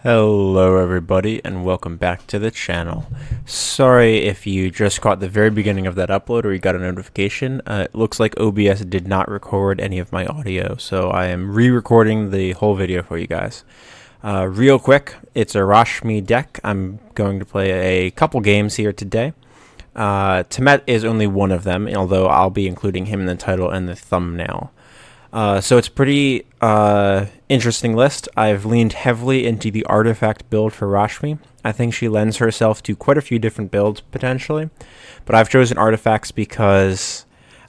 Hello everybody and welcome back to the channel. Sorry if you just caught the very beginning of that upload or you got a notification. It looks like OBS did not record any of my audio, so I am re-recording the whole video for you guys. Real quick, it's a Rashmi deck. I'm going to play a couple games here today. Temmet is only one of them, although I'll be including him in the title and the thumbnail. So it's a pretty interesting list. I've leaned heavily into the artifact build for Rashmi. I think she lends herself to quite a few different builds potentially, but I've chosen artifacts because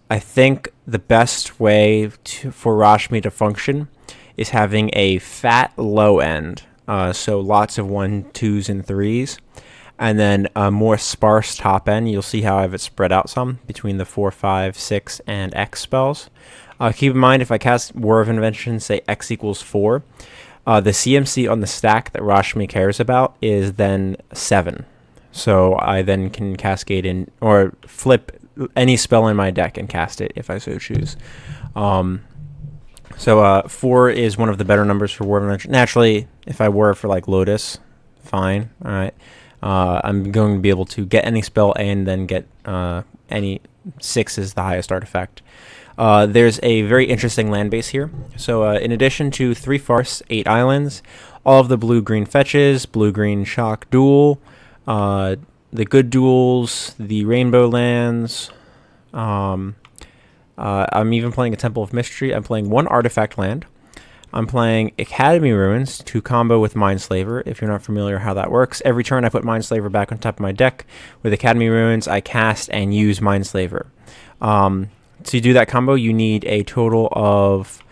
I think the best way for Rashmi to function is having a fat low end, so lots of 1s, 2s, and 3s, and then a more sparse top end. You'll see how I have it spread out some between the 4, 5, 6, and X spells. Keep in mind, if I cast War of Invention, say X equals 4, the CMC on the stack that Rashmi cares about is then 7. So I then can cascade in, or flip any spell in my deck and cast it if I so choose. 4 is one of the better numbers for War of Invention. Naturally, if I were for like Lotus, fine, alright. I'm going to be able to get any spell and then get any 6 is the highest artifact. There's a very interesting land base here. So in addition to 3 farce, 8 islands, all of the blue-green fetches, blue-green shock duel, the good duels, the rainbow lands. I'm even playing a Temple of Mystery. I'm playing 1 artifact land. I'm playing Academy Ruins to combo with Mindslaver. If you're not familiar how that works, every turn I put Mindslaver back on top of my deck. With Academy Ruins, I cast and use Mindslaver. To do that combo, you need a total of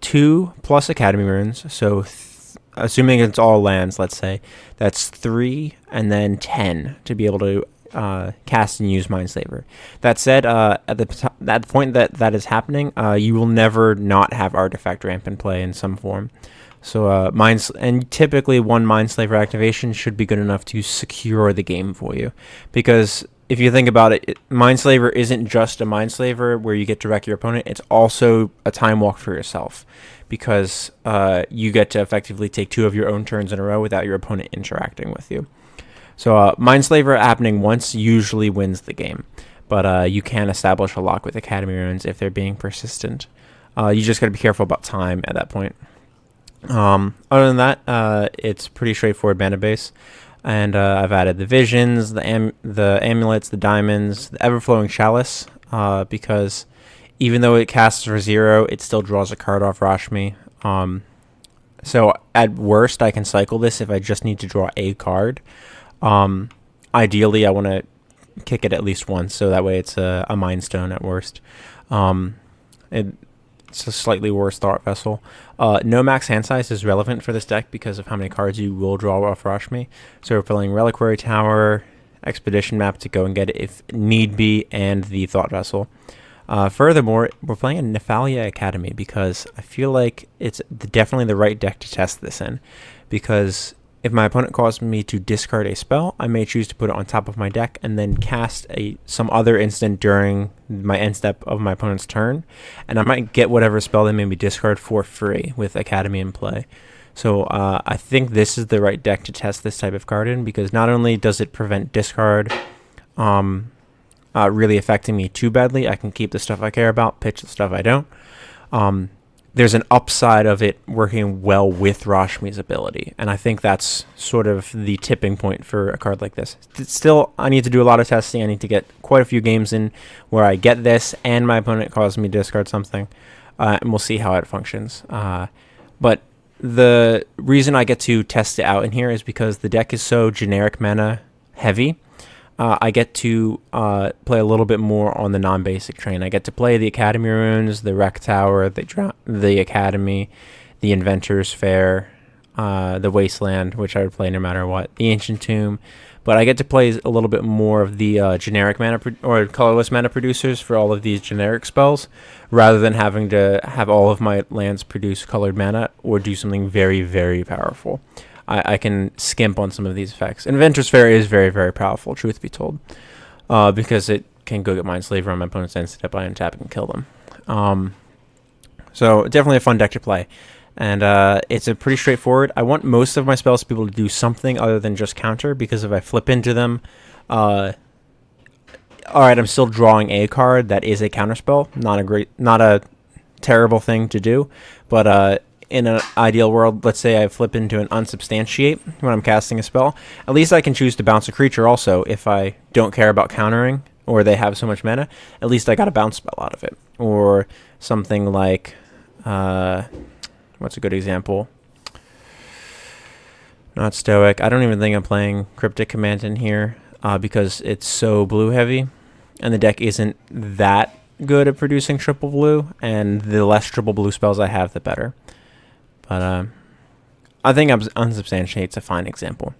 2 plus Academy Runes. So, assuming it's all lands, let's say, that's 3 and then 10 to be able to cast and use Mindslaver. That said, at the point that is happening, you will never not have Artifact Ramp in play in some form. So, and typically 1 Mindslaver activation should be good enough to secure the game for you, because if you think about it, Mindslaver isn't just a Mindslaver where you get to wreck your opponent. It's also a time walk for yourself, because you get to effectively take 2 of your own turns in a row without your opponent interacting with you. So Mindslaver happening once usually wins the game, but you can establish a lock with Academy Ruins if they're being persistent. You just got to be careful about time at that point. Other than that, it's pretty straightforward mana base. And I've added the visions, the amulets, the diamonds, the ever-flowing chalice, because even though it casts for 0, it still draws a card off Rashmi. So at worst, I can cycle this if I just need to draw a card. Ideally, I want to kick it at least once, so that way it's a Mind Stone at worst. It's a slightly worse Thought Vessel. No max hand size is relevant for this deck because of how many cards you will draw off Rashmi. So we're playing Reliquary Tower, Expedition Map to go and get it if need be, and the Thought Vessel. Furthermore, we're playing a Nephalia Academy because I feel like it's definitely the right deck to test this in. Because if my opponent calls me to discard a spell, I may choose to put it on top of my deck and then cast some other instant during my end step of my opponent's turn, and I might get whatever spell they made me discard for free with Academy in play. So I think this is the right deck to test this type of card in, because not only does it prevent discard really affecting me too badly, I can keep the stuff I care about, pitch the stuff I don't. There's an upside of it working well with Rashmi's ability, and I think that's sort of the tipping point for a card like this. Still, I need to do a lot of testing. I need to get quite a few games in where I get this and my opponent calls me to discard something, and we'll see how it functions. But the reason I get to test it out in here is because the deck is so generic mana heavy. I get to play a little bit more on the non-basic train. I get to play the Academy Ruins, the Wreck Tower, the Academy, the Inventor's Fair, the Wasteland, which I would play no matter what, the Ancient Tomb. But I get to play a little bit more of the generic mana or colorless mana producers for all of these generic spells, rather than having to have all of my lands produce colored mana or do something very, very powerful. I can skimp on some of these effects. Inventor's Fair is very, very powerful, truth be told, because it can go get Mindslaver on my opponent's end step, I untap and kill them. So definitely a fun deck to play. And it's a pretty straightforward. I want most of my spells to be able to do something other than just counter, because if I flip into them, all right, I'm still drawing a card that is a counterspell. Not a terrible thing to do, but in an ideal world, let's say I flip into an unsubstantiate when I'm casting a spell. At least I can choose to bounce a creature also if I don't care about countering or they have so much mana. At least I got a bounce spell out of it. Or something like, what's a good example? Not Stoic. I don't even think I'm playing Cryptic Command in here because it's so blue heavy, and the deck isn't that good at producing triple blue, and the less triple blue spells I have, the better. But I think Unsubstantiate's a fine example.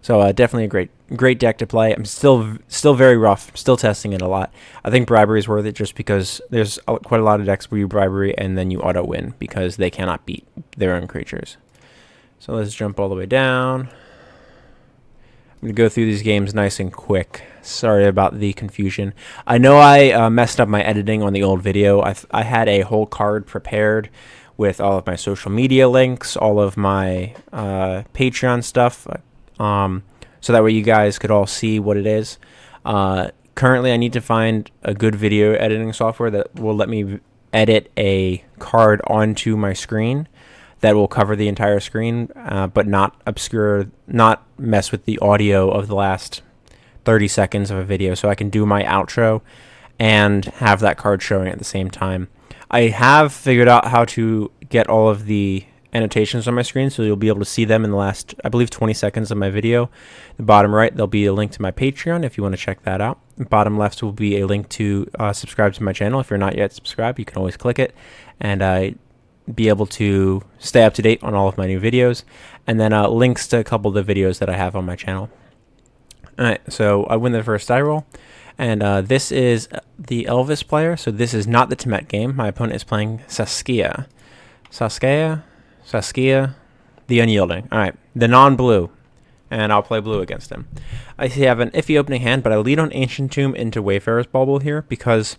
So definitely a great deck to play. I'm still very rough. Still testing it a lot. I think Bribery is worth it just because there's quite a lot of decks where you Bribery and then you auto win because they cannot beat their own creatures. So let's jump all the way down. I'm going to go through these games nice and quick. Sorry about the confusion. I know I messed up my editing on the old video. I had a whole card prepared with all of my social media links, all of my Patreon stuff, so that way you guys could all see what it is. Currently, I need to find a good video editing software that will let me edit a card onto my screen that will cover the entire screen, but not mess with the audio of the last 30 seconds of a video, so I can do my outro and have that card showing at the same time. I have figured out how to get all of the annotations on my screen, so you'll be able to see them in the last, I believe, 20 seconds of my video. The bottom right, there'll be a link to my Patreon if you want to check that out. The bottom left will be a link to subscribe to my channel. If you're not yet subscribed, you can always click it and be able to stay up to date on all of my new videos, and then links to a couple of the videos that I have on my channel. Alright, so I win the first die roll, and this is the Elvis player, so this is not the Temmet game. My opponent is playing Saskia, the Unyielding. Alright, the non-blue, and I'll play blue against him. I have an iffy opening hand, but I lead on Ancient Tomb into Wayfarer's Bauble here, because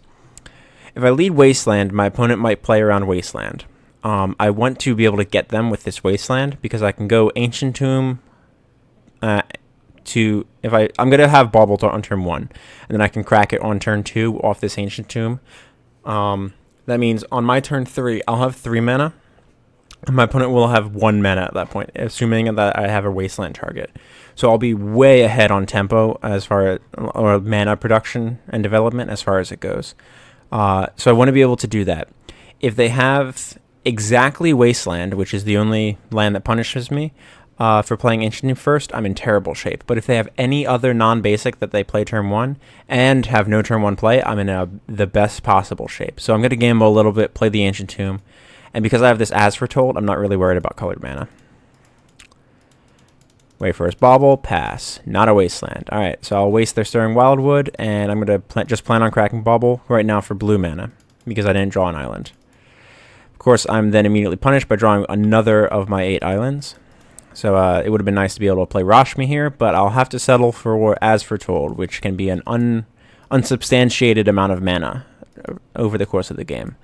if I lead Wasteland, my opponent might play around Wasteland. I want to be able to get them with this Wasteland, because I can go Ancient Tomb I'm going to have Bauble on turn 1, and then I can crack it on turn 2 off this Ancient Tomb. That means on my turn 3, I'll have 3 mana, and my opponent will have 1 mana at that point, assuming that I have a Wasteland target. So I'll be way ahead on tempo as far as, or mana production and development as far as it goes. So I want to be able to do that. If they have exactly Wasteland, which is the only land that punishes me for playing Ancient Tomb first, I'm in terrible shape. But if they have any other non-basic that they play turn 1 and have no turn 1 play, I'm in the best possible shape. So I'm going to gamble a little bit, play the Ancient Tomb, and because I have this As Foretold, I'm not really worried about colored mana. Wayfarer's Bauble, pass. Not a Wasteland. Alright, so I'll waste their Stirring Wildwood, and I'm going to just plan on cracking Bauble right now for blue mana, because I didn't draw an island. Of course, I'm then immediately punished by drawing another of my 8 islands. So it would have been nice to be able to play Rashmi here, but I'll have to settle for As Foretold, which can be an unsubstantiated amount of mana over the course of the game.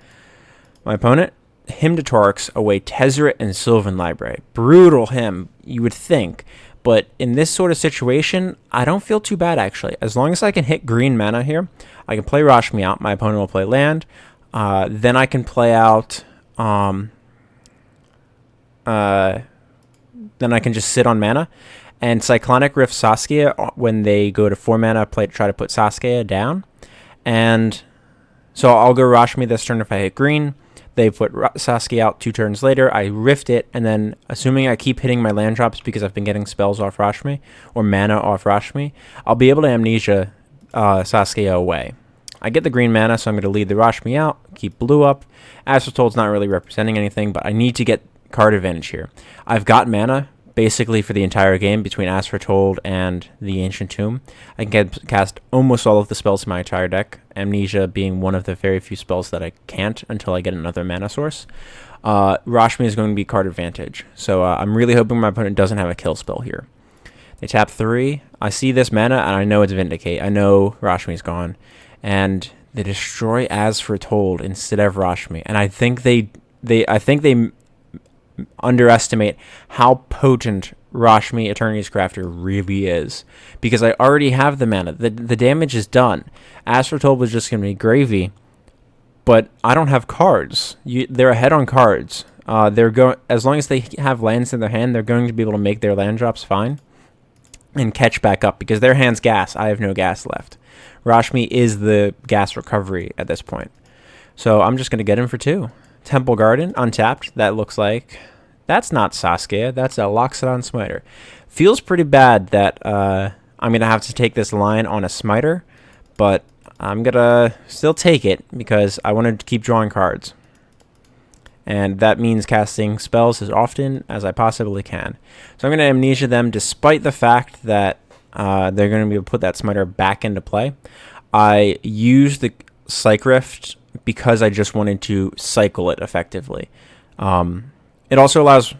My opponent, Hymn to Torix, away Tezzeret and Sylvan Library. Brutal hymn, you would think. But in this sort of situation, I don't feel too bad, actually. As long as I can hit green mana here, I can play Rashmi out. My opponent will play land. Then I can play out... then I can just sit on mana. And Cyclonic Rift Saskia, when they go to 4 mana, try to put Saskia down. And so I'll go Rashmi this turn if I hit green. They put Saskia out 2 turns later. I rift it, and then assuming I keep hitting my land drops because I've been getting spells off Rashmi, or mana off Rashmi, I'll be able to Amnesia Saskia away. I get the green mana, so I'm going to lead the Rashmi out, keep blue up. As Foretold's not really representing anything, but I need to get card advantage here. I've got mana basically for the entire game between As Foretold and the Ancient Tomb. I can cast almost all of the spells in my entire deck, Amnesia being one of the very few spells that I can't until I get another mana source. Rashmi is going to be card advantage, so I'm really hoping my opponent doesn't have a kill spell here. They tap 3. I see this mana, and I know it's Vindicate. I know Rashmi's gone. And they destroy As Foretold instead of Rashmi. And I think they underestimate how potent Rashmi Eternity's Crafter really is, because I already have the mana. The damage is done. Astrotold was just going to be gravy, but I don't have cards. They're ahead on cards. They're going, as long as they have lands in their hand, they're going to be able to make their land drops fine and catch back up, because their hand's gas. I have no gas left. Rashmi is the gas recovery at this point. So I'm just going to get him for 2. Temple Garden, untapped. That looks like... That's not Saskia. That's a Loxodon Smiter. Feels pretty bad that I'm going to have to take this line on a Smiter, but I'm going to still take it because I want to keep drawing cards. And that means casting spells as often as I possibly can. So I'm going to Amnesia them despite the fact that they're going to be able to put that Smiter back into play. I used the Psych Rift because I just wanted to cycle it effectively. It also allows...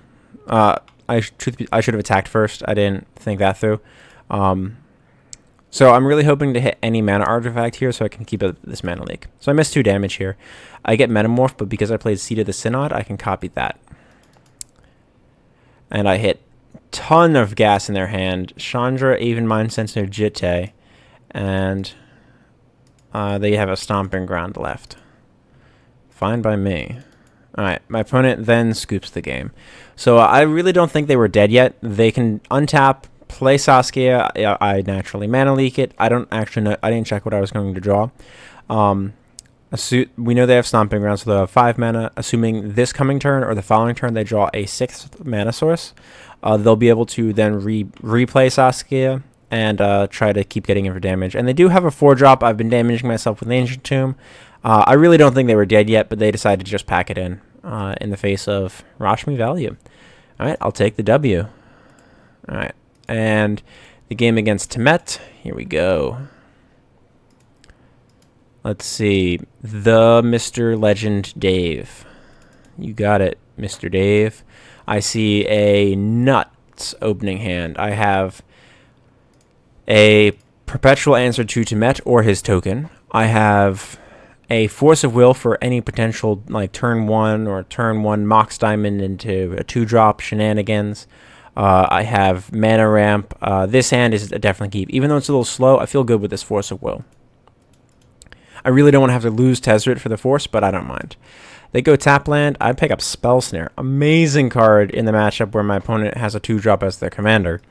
I should have attacked first. I didn't think that through. So I'm really hoping to hit any mana artifact here so I can keep this mana leak. So I missed 2 damage here. I get Metamorph, but because I played Seed of the Synod, I can copy that. And I hit ton of gas in their hand. Chandra, Even Mind Sensor, Jitte, and they have a Stomping Ground left. Fine by me. Alright, my opponent then scoops the game. So I really don't think they were dead yet. They can untap, play Saskia. I naturally mana leak it. I don't actually know. I didn't check what I was going to draw. We know they have Stomping Ground, so they'll have 5 mana. Assuming this coming turn or the following turn they draw a 6th mana source, they'll be able to then replay Saskia and try to keep getting in for damage. And they do have a 4-drop. I've been damaging myself with Ancient Tomb. I really don't think they were dead yet, but they decided to just pack it in the face of Rashmi value. All right, I'll take the W. All right, and the game against Temmet. Here we go. Let's see. The Mr. Legend Dave. You got it, Mr. Dave. I see a nuts opening hand. I have a Perpetual Answer to Temmet or his token. I have a Force of Will for any potential like turn 1 or turn 1 Mox Diamond into a 2-drop shenanigans. I have Mana Ramp. This hand is a definitely keep. Even though it's a little slow, I feel good with this Force of Will. I really don't want to have to lose Tezzeret for the Force, but I don't mind. They go tap land. I pick up Spell Snare. Amazing card in the matchup where my opponent has a 2-drop as their commander.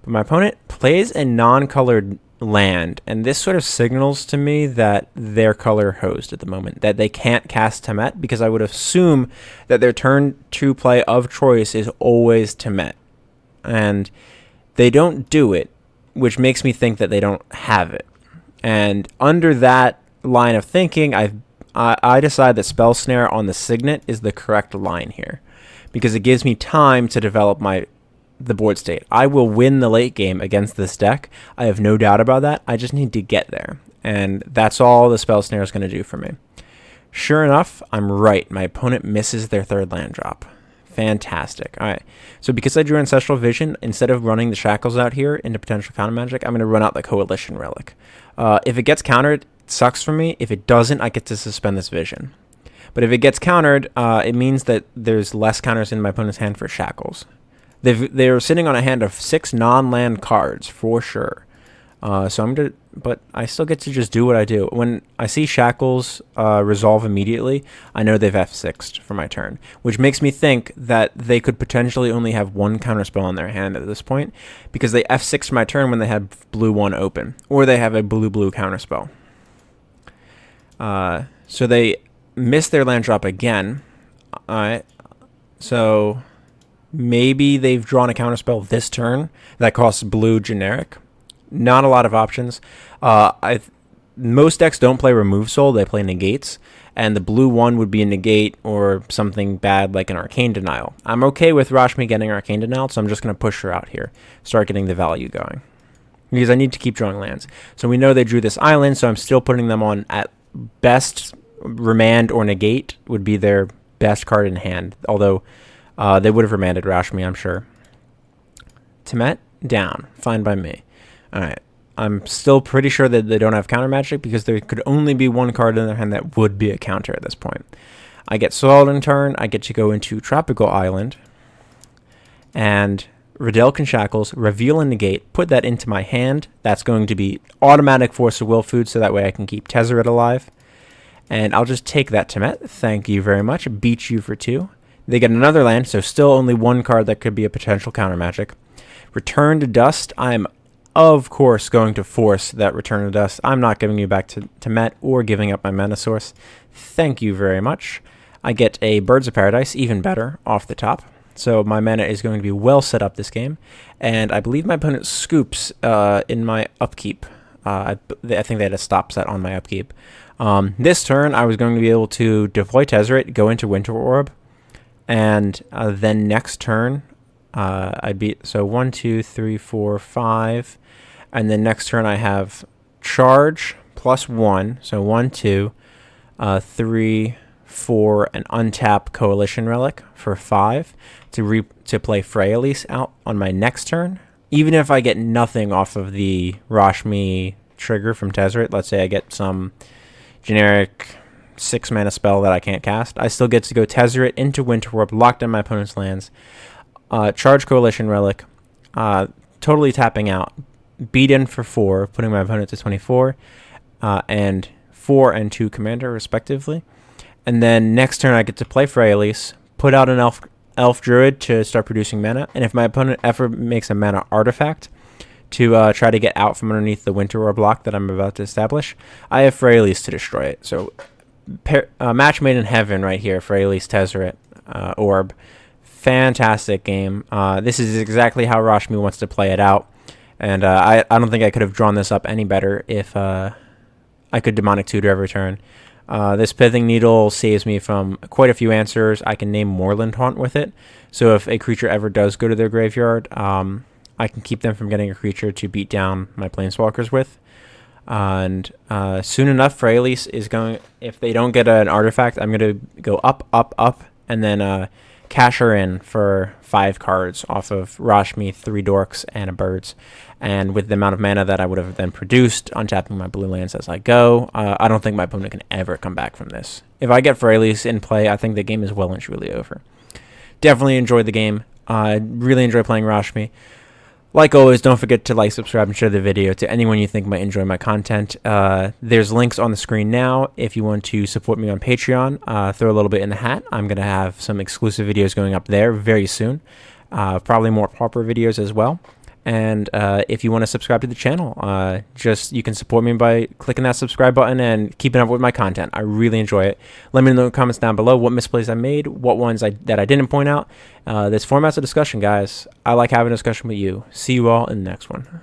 But my opponent plays a non-colored land, and this sort of signals to me that they're color hosed at the moment, that they can't cast Temmet, because I would assume that their turn 2 play of choice is always Temmet. And they don't do it, which makes me think that they don't have it. And under that line of thinking, I decide that Spell Snare on the Signet is the correct line here, because it gives me time to develop the board state. I will win the late game against this deck. I have no doubt about that. I just need to get there, and that's all the Spell Snare is going to do for me. Sure enough, I'm right. My opponent misses their 3rd land drop. Fantastic. All right. So because I drew Ancestral Vision, instead of running the Shackles out here into potential counter magic, I'm going to run out the Coalition Relic. If it gets countered, it sucks for me. If it doesn't, I get to suspend this Vision. But if it gets countered, it means that there's less counters in my opponent's hand for Shackles. They're sitting on a hand of 6 non-land cards for sure. But I still get to just do what I do. When I see Shackles resolve immediately, I know they've F6'd for my turn, which makes me think that they could potentially only have 1 counterspell in their hand at this point, because they F6'd my turn when they had blue 1 open, or they have a blue-blue counterspell. So they miss their land drop again. Alright, so maybe they've drawn a counterspell this turn that costs blue generic. Not a lot of options. Most decks don't play Remove Soul, they play Negates, and the blue 1 would be a Negate or something bad like an Arcane Denial. I'm okay with Rashmi getting Arcane Denial, so I'm just going to push her out here, start getting the value going, because I need to keep drawing lands. So we know they drew this island, so I'm still putting them on at best. Remand or Negate would be their best card in hand, although they would have remanded Rashmi, I'm sure. Temmet, down. Fine by me. Alright. I'm still pretty sure that they don't have counter magic, because there could only be 1 card in their hand that would be a counter at this point. I get soiled in turn. I get to go into Tropical Island. and Riddell Shackles, reveal and negate, put that into my hand. That's going to be automatic Force of Will food, so that way I can keep Tezzeret alive. And I'll just take that Temmet. Thank you very much. Beat you for 2. They get another land, so still only 1 card that could be a potential counter magic. Return to Dust. I'm, of course, going to force that Return to Dust. I'm not giving you back to Temmet or giving up my mana source. Thank you very much. I get a Birds of Paradise, even better, off the top. So my mana is going to be well set up this game. And I believe my opponent scoops in my upkeep. I think they had a stop set on my upkeep. This turn, I was going to be able to deploy Tezzeret, go into Winter Orb, and then next turn, I'd be, so 1, 2, 3, 4, 5, and then next turn I have Charge plus 1, so 1, 2, 3, 4, and untap Coalition Relic for 5 to play Freyalise out on my next turn. Even if I get nothing off of the Rashmi trigger from Tezzeret, let's say I get some generic 6 mana spell that I can't cast, I still get to go Tezzeret into Winter Orb, lock down my opponent's lands, charge Coalition Relic, totally tapping out, beat in for 4, putting my opponent to 24, and 4 and 2 Commander respectively. And then next turn I get to play Freyalise, put out an Elf Druid to start producing mana, and if my opponent ever makes a mana artifact to try to get out from underneath the Winter Orb block that I'm about to establish, I have Freyalise to destroy it. So match made in heaven right here, Freyalise Tezzeret Orb. Fantastic game. This is exactly how Rashmi wants to play it out, and I don't think I could have drawn this up any better if I could Demonic Tutor every turn. This Pithing Needle saves me from quite a few answers. I can name Moorland Haunt with it, so if a creature ever does go to their graveyard, I can keep them from getting a creature to beat down my Planeswalkers with. And soon enough, Freyalise is going, if they don't get an artifact, I'm going to go up, up, up, and then cash her in for 5 cards off of Rashmi, 3 Dorks, and a Birds. And with the amount of mana that I would have then produced, untapping my blue lands as I go, I don't think my opponent can ever come back from this. If I get Freyalise in play, I think the game is well and truly over. Definitely enjoyed the game. I really enjoy playing Rashmi. Like always, don't forget to like, subscribe, and share the video to anyone you think might enjoy my content. There's links on the screen now if you want to support me on Patreon. Throw a little bit in the hat. I'm going to have some exclusive videos going up there very soon. Probably more proper videos as well. And if you want to subscribe to the channel, you can support me by clicking that subscribe button and keeping up with my content. I really enjoy it. Let me know in the comments down below what misplays I made, what ones that I didn't point out. This format's a discussion, guys. I like having a discussion with you. See you all in the next one.